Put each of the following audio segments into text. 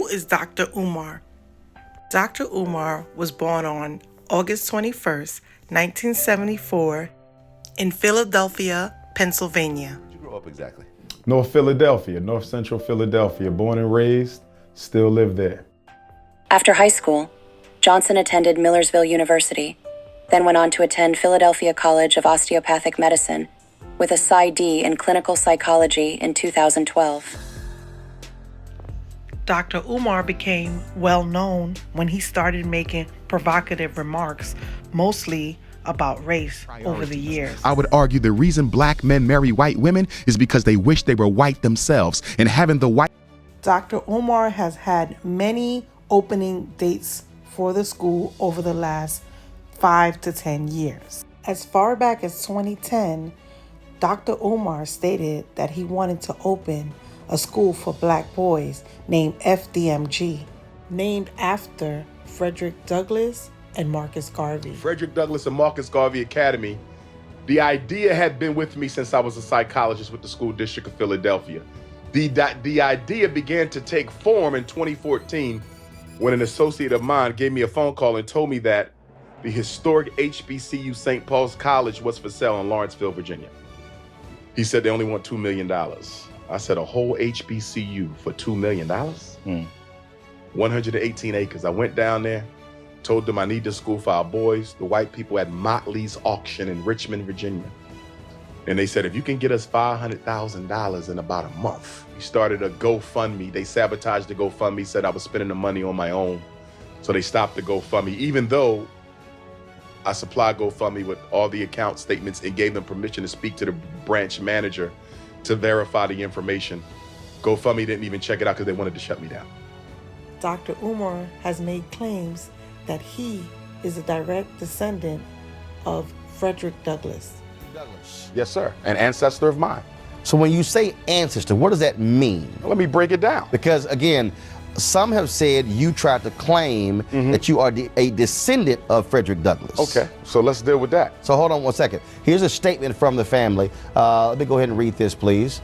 Who is Dr. Umar? Dr. Umar was born on August 21st, 1974, in Philadelphia, Pennsylvania. Where'd you grow up exactly? North Philadelphia, North Central Philadelphia. Born and raised, still live there. After high school, Johnson attended Millersville University, then went on to attend Philadelphia College of Osteopathic Medicine with a PsyD in clinical psychology in 2012. Dr. Umar became well known when he started making provocative remarks, mostly about race, over the years. I would argue the reason black men marry white women is because they wish they were white themselves, and having the white... Dr. Umar has had many opening dates for the school over the last 5 to 10 years. As far back as 2010, Dr. Umar stated that he wanted to open a school for black boys named FDMG, named after Frederick Douglass and Marcus Garvey. Frederick Douglass and Marcus Garvey Academy. The idea had been with me since I was a psychologist with the School District of Philadelphia. The idea began to take form in 2014 when an associate of mine gave me a phone call and told me that the historic HBCU St. Paul's College was for sale in Lawrenceville, Virginia. He said they only want $2 million. I said, a whole HBCU for $2 million? 118 acres. I went down there, told them I need this school for our boys, the white people at Motley's auction in Richmond, Virginia. And they said, if you can get us $500,000 in about a month. We started a GoFundMe. They sabotaged the GoFundMe, said I was spending the money on my own. So they stopped the GoFundMe, even though I supplied GoFundMe with all the account statements and gave them permission to speak to the branch manager to verify the information. GoFundMe didn't even check it out because they wanted to shut me down. Dr. Umar has made claims that he is a direct descendant of Frederick Douglass. Yes, sir. An ancestor of mine. So when you say ancestor, what does that mean? Let me break it down. Because again, some have said you tried to claim that you are a descendant of Frederick Douglass. Okay, so let's deal with that. So hold on one second. Here's a statement from the family. Let me go ahead and read this, please.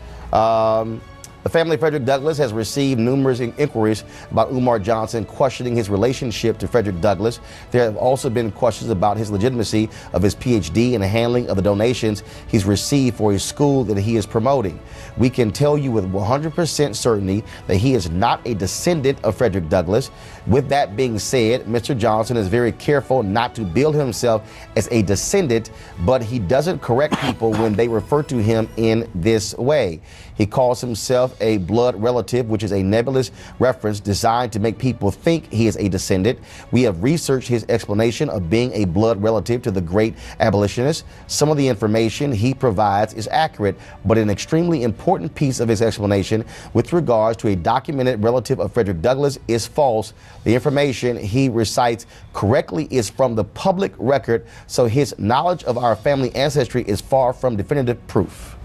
The family of Frederick Douglass has received numerous inquiries about Umar Johnson questioning his relationship to Frederick Douglass. There have also been questions about his legitimacy of his PhD and the handling of the donations he's received for his school that he is promoting. We can tell you with 100% certainty that he is not a descendant of Frederick Douglass. With that being said, Mr. Johnson is very careful not to bill himself as a descendant, but he doesn't correct people when they refer to him in this way. He calls himself a blood relative, which is a nebulous reference designed to make people think he is a descendant. We have researched his explanation of being a blood relative to the great abolitionist. Some of the information he provides is accurate, but an extremely important piece of his explanation with regards to a documented relative of Frederick Douglass is false. The information he recites correctly is from the public record, so his knowledge of our family ancestry is far from definitive proof.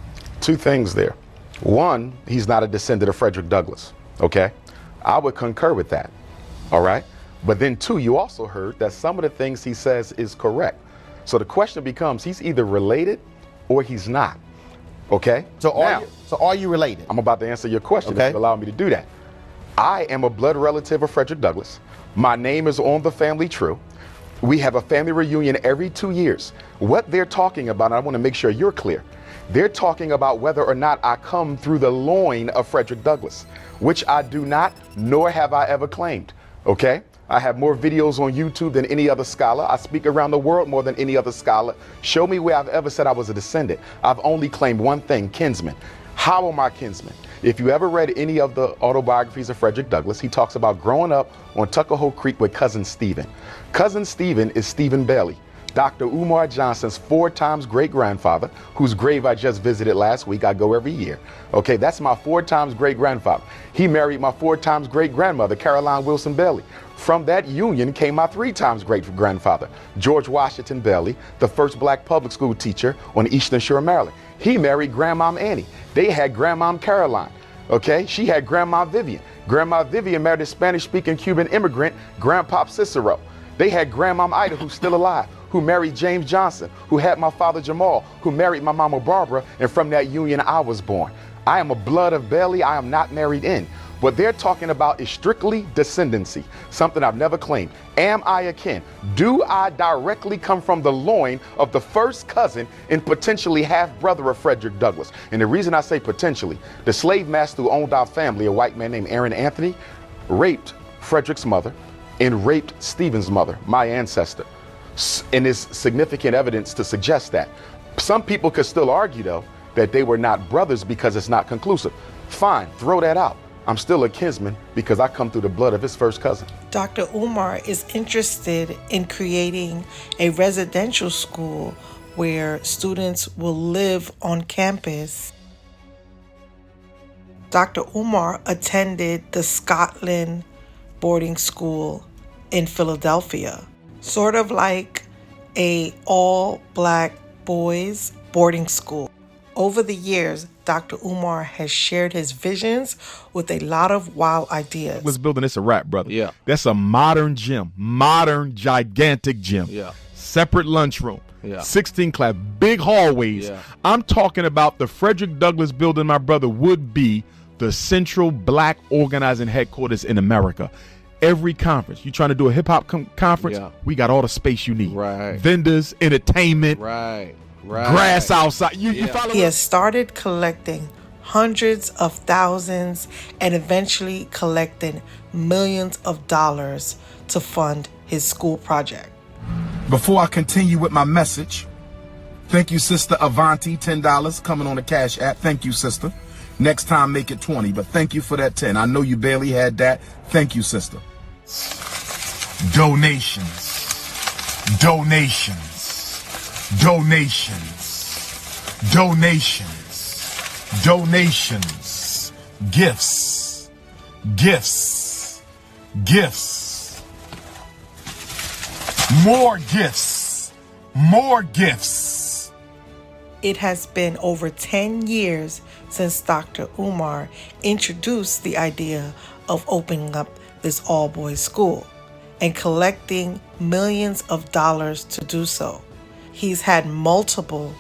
Two things there. One, he's not a descendant of Frederick Douglass, okay? I would concur with that, all right? But then two, you also heard that some of the things he says is correct. So the question becomes, he's either related or he's not, okay? So are you related? I'm about to answer your question Okay. if you allow me to do that. I am a blood relative of Frederick Douglass. My name is on the family tree. We have a family reunion every 2 years. What they're talking about, and I want to make sure you're clear, they're talking about whether or not I come through the loin of Frederick Douglass, which I do not, nor have I ever claimed, okay? I have more videos on YouTube than any other scholar. I speak around the world more than any other scholar. Show me where I've ever said I was a descendant. I've only claimed one thing, kinsman. How am I kinsman? If you ever read any of the autobiographies of Frederick Douglass, he talks about growing up on Tuckahoe Creek with Cousin Stephen. Cousin Stephen is Stephen Bailey, Dr. Umar Johnson's 4 times great-grandfather, whose grave I just visited last week. I go every year. Okay, that's my 4 times great-grandfather. He married my 4 times great-grandmother, Caroline Wilson Bailey. From that union came my 3 times great-grandfather, George Washington Bailey, the first black public school teacher on the Eastern Shore of Maryland. He married Grandmom Annie. They had Grandmom Caroline. Okay, she had Grandma Vivian. Grandma Vivian married a Spanish-speaking Cuban immigrant, Grandpop Cicero. They had Grandmom Ida, who's still alive, who married James Johnson, who had my father Jamal, who married my mama Barbara, and from that union I was born. I am a blood of Bailey. I am not married in. What they're talking about is strictly descendancy, something I've never claimed. Am I akin? Do I directly come from the loin of the first cousin and potentially half-brother of Frederick Douglass? And the reason I say potentially, the slave master who owned our family, a white man named Aaron Anthony, raped Frederick's mother and raped Stephen's mother, my ancestor. And there's significant evidence to suggest that. Some people could still argue, though, that they were not brothers because it's not conclusive. Fine, throw that out. I'm still a kinsman because I come through the blood of his first cousin. Dr. Umar is interested in creating a residential school where students will live on campus. Dr. Umar attended the Scotland boarding school in Philadelphia, sort of like a all-black boys boarding school. Over the years, Dr. Umar has shared his visions with a lot of wild ideas. Was building this a wrap, brother. Yeah. That's a modern gym, modern gigantic gym. Yeah. Separate lunchroom. Yeah. 16 class, big hallways. Yeah. I'm talking about the Frederick Douglass building, my brother, would be the central black organizing headquarters in America. Every conference, you trying to do a hip hop conference, Yeah. we got all the space you need. Right. Vendors, entertainment, Right. grass outside. You follow He me? has started collecting hundreds of thousands and eventually collecting millions of dollars to fund his school project. Before I continue with my message, thank you, Sister Avanti, $10 coming on the Cash App. Thank you, sister. Next time, make it 20, but thank you for that 10. I know you barely had that. Thank you, sister. Donations. Donations. Donations. Donations. Donations. Gifts. Gifts. Gifts. More gifts. More gifts. It has been over 10 years since Dr. Umar introduced the idea of opening up this all-boys school and collecting millions of dollars to do so. He's had multiple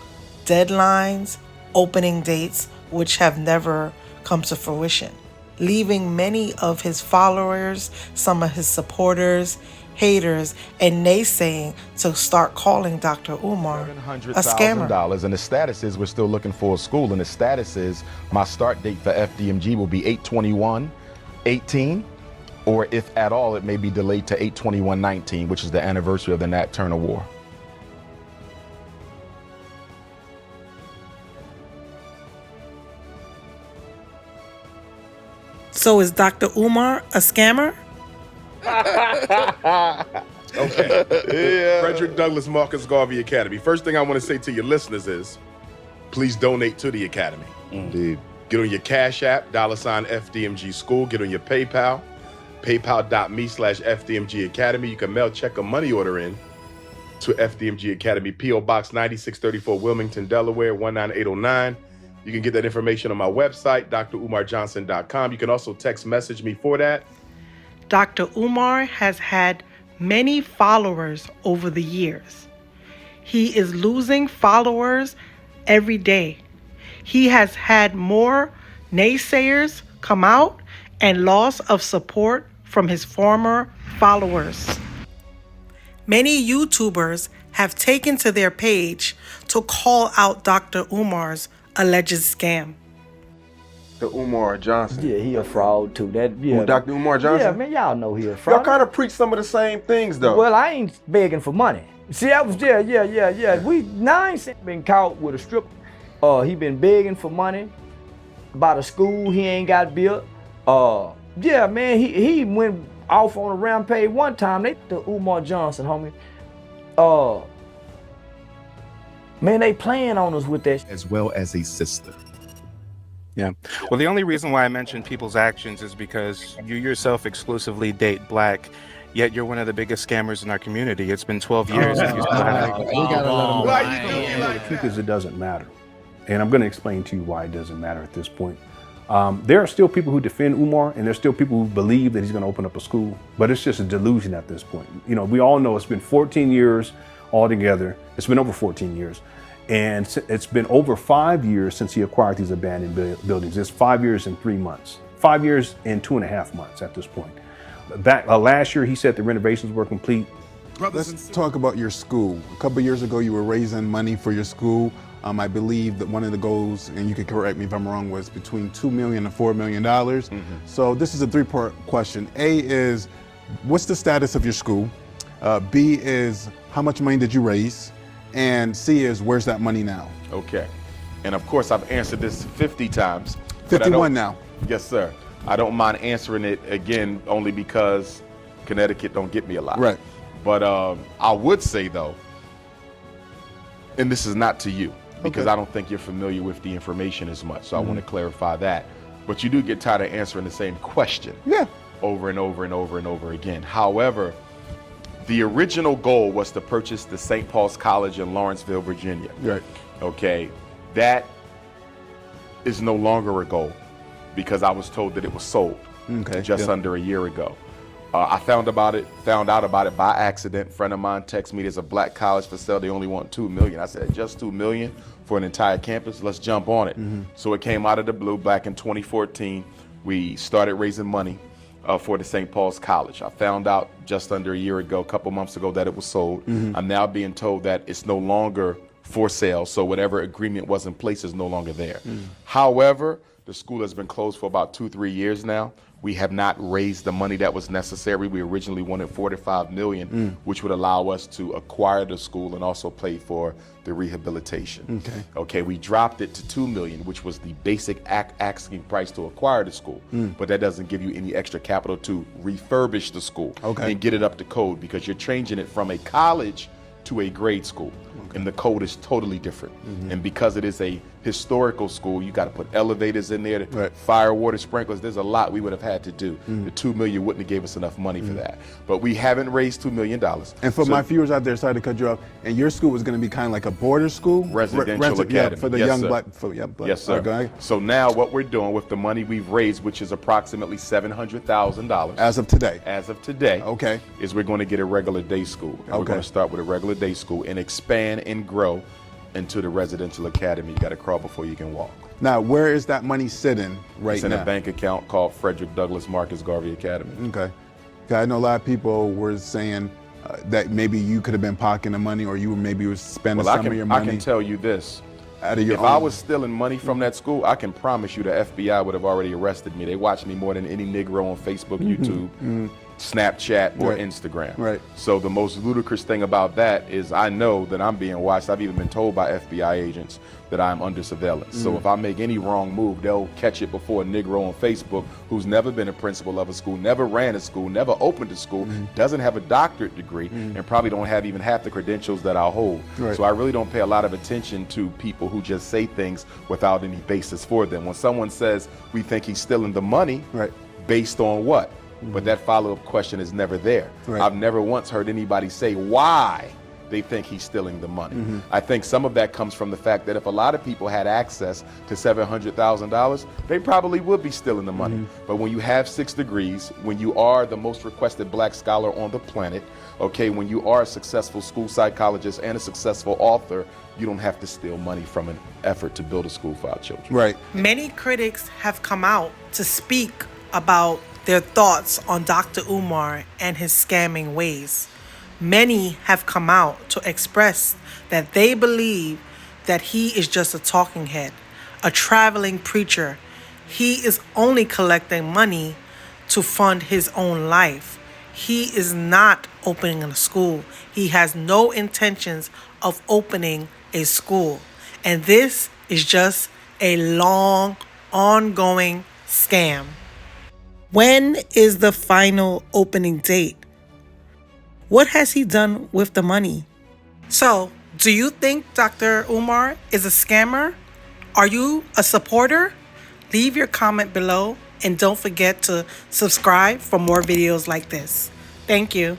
deadlines, opening dates, which have never come to fruition, leaving many of his followers, some of his supporters, haters, and naysaying to start calling Dr. Umar a scammer. $700,000, and the status is we're still looking for a school, and the status is my start date for FDMG will be 8/21/18, or if at all, it may be delayed to 8/21/19, which is the anniversary of the Nat Turner War. So is Dr. Umar a scammer? Okay. Frederick Douglass Marcus Garvey Academy. First thing I want to say to your listeners is, please donate to the Academy. Indeed. Get on your Cash App, $FDMG School. Get on your PayPal, paypal.me/FDMG Academy. You can mail, check, or money order in to FDMG Academy, P.O. Box 9634, Wilmington, Delaware, 19809. You can get that information on my website, drumarjohnson.com. You can also text message me for that. Dr. Umar has had many followers over the years. He is losing followers every day. He has had more naysayers come out and loss of support from his former followers. Many YouTubers have taken to their page to call out Dr. Umar's alleged scam. The Umar Johnson. Yeah, he a fraud too. Who, Dr. Umar Johnson? Yeah, man, y'all know he a fraud. Y'all kind of preach some of the same things, though. Well, I ain't begging for money. See, I was yeah. I ain't been caught with a strip. He been begging for money about a school he ain't got built. Yeah, man, he went off on a rampage one time. The Umar Johnson, homie. Man, they playing on us with that. As well as a sister. Yeah. Well, the only reason why I mention people's actions is because you yourself exclusively date black, yet you're one of the biggest scammers in our community. It's been 12 years. The truth is, it doesn't matter. And I'm going to explain to you why it doesn't matter at this point. There are still people who defend Umar, and there's still people who believe that he's going to open up a school, but it's just a delusion at this point. You know, we all know it's been 14 years altogether. It's been over 14 years. And it's been over 5 years since he acquired these abandoned buildings. It's 5 years and 3 months. 5 years and 2.5 months at this point. Back last year, he said the renovations were complete. Let's talk about your school. A couple of years ago, you were raising money for your school. I believe that one of the goals, and you can correct me if I'm wrong, was between $2 million and $4 million. So this is a three-part question. A is, what's the status of your school? B is, how much money did you raise? And C is, where's that money now? Okay. And of course, I've answered this 50 times. 51 now. Yes, sir. I don't mind answering it again, only because Connecticut don't get me a lot. Right. But I would say, though, and this is not to you, because I don't think you're familiar with the information as much. So I want to clarify that. But you do get tired of answering the same question over and over and over and over again. However, the original goal was to purchase the St. Paul's College in Lawrenceville, Virginia. Right. Okay. That is no longer a goal because I was told that it was sold just under a year ago. I found out about it by accident. A friend of mine texted me, there's a black college for sale. They only want $2 million. I said, just $2 million for an entire campus? Let's jump on it. So it came out of the blue back in 2014. We started raising money for the St. Paul's College. I found out just under a year ago, a couple months ago, that it was sold. I'm now being told that it's no longer for sale. So whatever agreement was in place is no longer there. However, the school has been closed for about 2-3 years now. We have not raised the money that was necessary. We originally wanted $45 million, which would allow us to acquire the school and also pay for the rehabilitation. Okay, we dropped it to $2 million, which was the basic asking price to acquire the school. But that doesn't give you any extra capital to refurbish the school and get it up to code, because you're changing it from a college to a grade school. And the code is totally different. And because it is a historical school, you got to put elevators in there, fire, water, sprinklers. There's a lot we would have had to do. The $2 million wouldn't have gave us enough money for that. But we haven't raised $2 million. And for my viewers out there, sorry to cut you off, and your school was going to be kind of like a border school? Residential academy. For the young black. Yes, sir. So now what we're doing with the money we've raised, which is approximately $700,000. As of today? As of today. Is we're going to get a regular day school. And we're going to start with a regular day school and expand and grow into the residential academy. You got to crawl before you can walk. Now, where is that money sitting right now? It's in a bank account called Frederick Douglass Marcus Garvey Academy. Okay. I know a lot of people were saying that maybe you could have been pocketing the money, or you maybe was spending some of your money. I can tell you this. Out of your if I was stealing money from that school, I can promise you the FBI would have already arrested me. They watch me more than any Negro on Facebook, YouTube, Snapchat, or Instagram. So the most ludicrous thing about that is I know that I'm being watched. I've even been told by FBI agents that I'm under surveillance. So if I make any wrong move, they'll catch it before a Negro on Facebook who's never been a principal of a school, never ran a school, never opened a school, doesn't have a doctorate degree, and probably don't have even half the credentials that I hold. So I really don't pay a lot of attention to people who just say things without any basis for them. When someone says we think he's stealing the money, based on what? But that follow-up question is never there. I've never once heard anybody say why they think he's stealing the money. I think some of that comes from the fact that if a lot of people had access to $700,000, they probably would be stealing the money. But when you have 6 degrees, when you are the most requested black scholar on the planet, when you are a successful school psychologist and a successful author, you don't have to steal money from an effort to build a school for our children. Many critics have come out to speak about their thoughts on Dr. Umar and his scamming ways. Many have come out to express that they believe that he is just a talking head, a traveling preacher. He is only collecting money to fund his own life. He is not opening a school. He has no intentions of opening a school. And this is just a long, ongoing scam. When is the final opening date? What has he done with the money? So, do you think Dr. Umar is a scammer? Are you a supporter? Leave your comment below and don't forget to subscribe for more videos like this. Thank you.